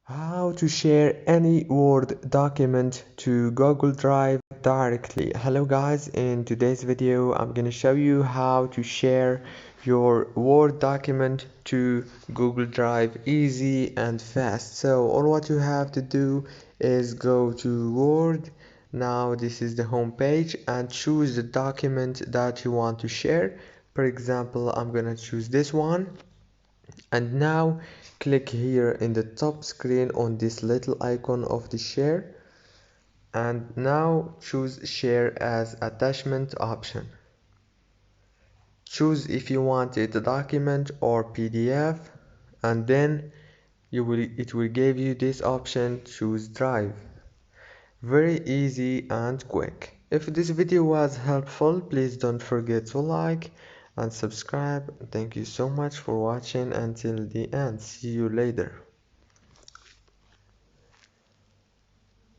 How to share any Word document to Google Drive directly. Hello guys, in today's video I'm gonna show you how to share your Word document to Google Drive easy and fast. So all what you have to do is go to Word. Now this is the home page and choose the document that you want to share. For example, I'm gonna choose this one. And now click here in the top screen on this little icon of the share, and now choose share as attachment option. Choose if you want it a document or PDF, and then it will give you this option, choose drive. Very easy and quick. If this video was helpful, please don't forget to like and subscribe. Thank you so much for watching until the end. See you later.